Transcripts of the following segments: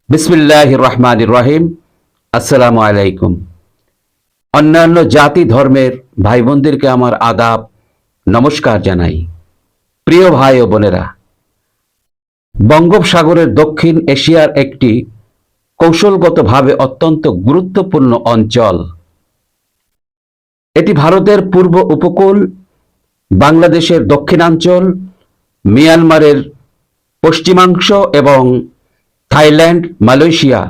বিসমিল্লাহির রহমানির রহিম। আসসালামু আলাইকুম। অন্যান্য জাতি ধর্মের ভাই বোনদেরকে আমার আদাব, নমস্কার জানাই। প্রিয় ভাই ও বোনেরা, বঙ্গোপসাগরের দক্ষিণ এশিয়ার একটি কৌশলগতভাবে অত্যন্ত গুরুত্বপূর্ণ অঞ্চল। এটি ভারতের পূর্ব উপকূল, বাংলাদেশের দক্ষিণাঞ্চল, মিয়ানমারের পশ্চিমাংশ এবং থাইল্যান্ড, মালয়েশিয়া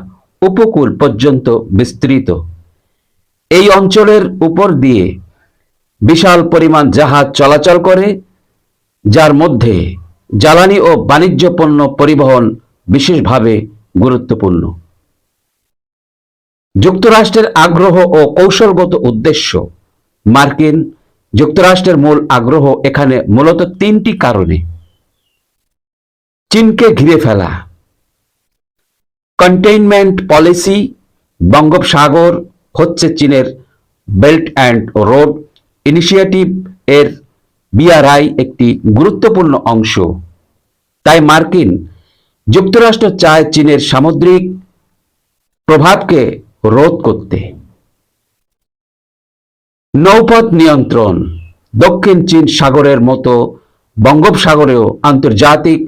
উপকূল পর্যন্ত বিস্তৃত। এই অঞ্চলের উপর দিয়ে বিশাল পরিমাণ জাহাজ চলাচল করে, যার মধ্যে জ্বালানি ও বাণিজ্য পণ্য পরিবহন বিশেষভাবে গুরুত্বপূর্ণ। যুক্তরাষ্ট্রের আগ্রহ ও কৌশলগত উদ্দেশ্য। মার্কিন যুক্তরাষ্ট্রের মূল আগ্রহ এখানে মূলত তিনটি কারণে। চীনকে ঘিরে ফেলা, কন্টেইনমেন্ট পলিসি। বঙ্গোপসাগর হচ্ছে চীনের বেল্ট অ্যান্ড রোড ইনিশিয়েটিভ এর বিআরআই একটি গুরুত্বপূর্ণ অংশ। তাই মার্কিন যুক্তরাষ্ট্র চায় চীনের সামুদ্রিক প্রভাবকে রোধ করতে। নৌপথ নিয়ন্ত্রণ। দক্ষিণ চীন সাগরের মতো বঙ্গোপসাগরেও আন্তর্জাতিক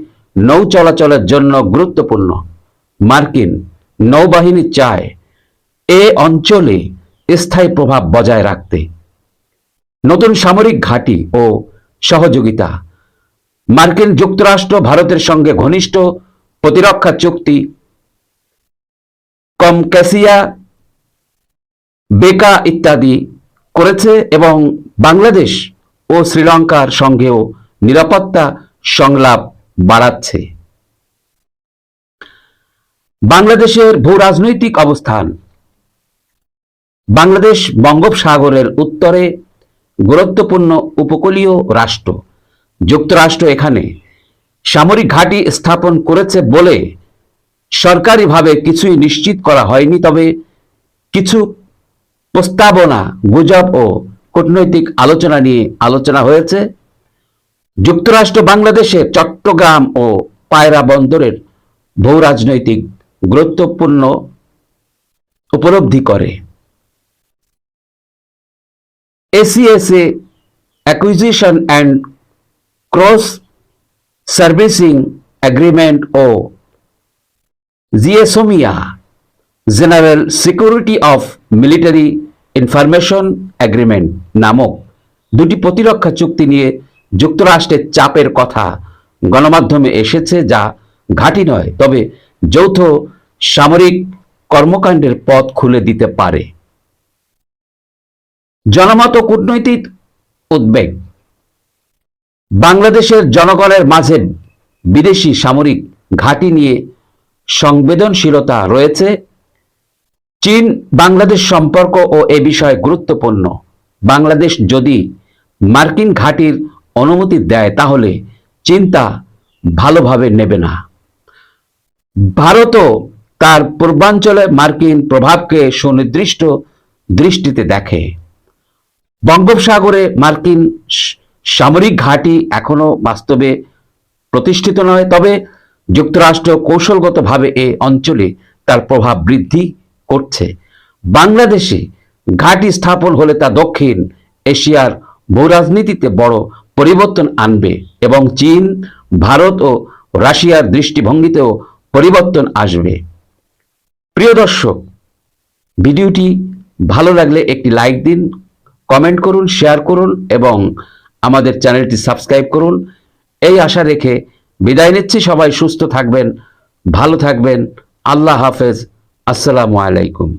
নৌ চলাচলের জন্য গুরুত্বপূর্ণ। মার্কিন নৌবাহিনী চায় এ অঞ্চলে স্থায়ী প্রভাব বজায় রাখতে। নতুন সামরিক ঘাঁটি ও সহযোগিতা। মার্কিন যুক্তরাষ্ট্র ভারতের সঙ্গে ঘনিষ্ঠ প্রতিরক্ষা চুক্তি কমক্যাসিয়া, বেকা ইত্যাদি করেছে এবং বাংলাদেশ ও শ্রীলঙ্কার সঙ্গেও নিরাপত্তা সংলাপ বাড়াচ্ছে। বাংলাদেশের ভূ রাজনৈতিক অবস্থান। বাংলাদেশ বঙ্গোপসাগরের উত্তরে গুরুত্বপূর্ণ উপকূলীয় রাষ্ট্র। যুক্তরাষ্ট্র এখানে সামরিক ঘাঁটি স্থাপন করেছে বলে সরকারিভাবে কিছুই নিশ্চিত করা হয়নি, তবে কিছু প্রস্তাবনা, গুজব ও কূটনৈতিক আলোচনা নিয়ে আলোচনা হয়েছে। যুক্তরাষ্ট্র বাংলাদেশের চট্টগ্রাম ও পায়রা বন্দরের ভূ রাজনৈতিক গুরুত্বপূর্ণ উপলব্ধি করে। ACSA acquisition and cross servicing agreement ও GSOMIA general security of military information agreement নামক দুটি প্রতিরক্ষা চুক্তি নিয়ে যুক্তরাষ্ট্রের চাপের কথা গণমাধ্যমে এসেছে, যা ঘাঁটি নয় তবে যৌথ সামরিক কর্মকাণ্ডের পথ খুলে দিতে পারে। জনমত ও কূটনৈতিক উদ্বেগ। বাংলাদেশের জনগণের মাঝে বিদেশি সামরিক ঘাঁটি নিয়ে সংবেদনশীলতা রয়েছে। চীন বাংলাদেশ সম্পর্ক ও এ বিষয়ে গুরুত্বপূর্ণ। বাংলাদেশ যদি মার্কিন ঘাঁটির অনুমতি দেয় তাহলে চীন তা ভালোভাবে নেবে না। ভারতও তার পূর্বাঞ্চলে মার্কিন প্রভাবকে সুনির্দিষ্ট দৃষ্টিতে দেখে। বঙ্গোপসাগরে মার্কিন সামরিক ঘাঁটি এখনো বাস্তবে প্রতিষ্ঠিত নয়, তবে যুক্তরাষ্ট্র কৌশলগতভাবে এ অঞ্চলে তার প্রভাব বৃদ্ধি করছে। বাংলাদেশে ঘাঁটি স্থাপন হলে তা দক্ষিণ এশিয়ার ভূরাজনীতিতে বড় পরিবর্তন আনবে এবং চীন, ভারত ও রাশিয়ার দৃষ্টিভঙ্গিতেও পরিবর্তন আসবে। প্রিয় দর্শক, ভিডিওটি ভালো লাগলে একটি লাইক দিন, কমেন্ট করুন, শেয়ার করুন এবং আমাদের চ্যানেলটি সাবস্ক্রাইব করুন। এই আশা রেখে বিদায় নিচ্ছি। সবাই সুস্থ থাকবেন, ভালো থাকবেন। আল্লাহ হাফেজ। আসসালামু আলাইকুম।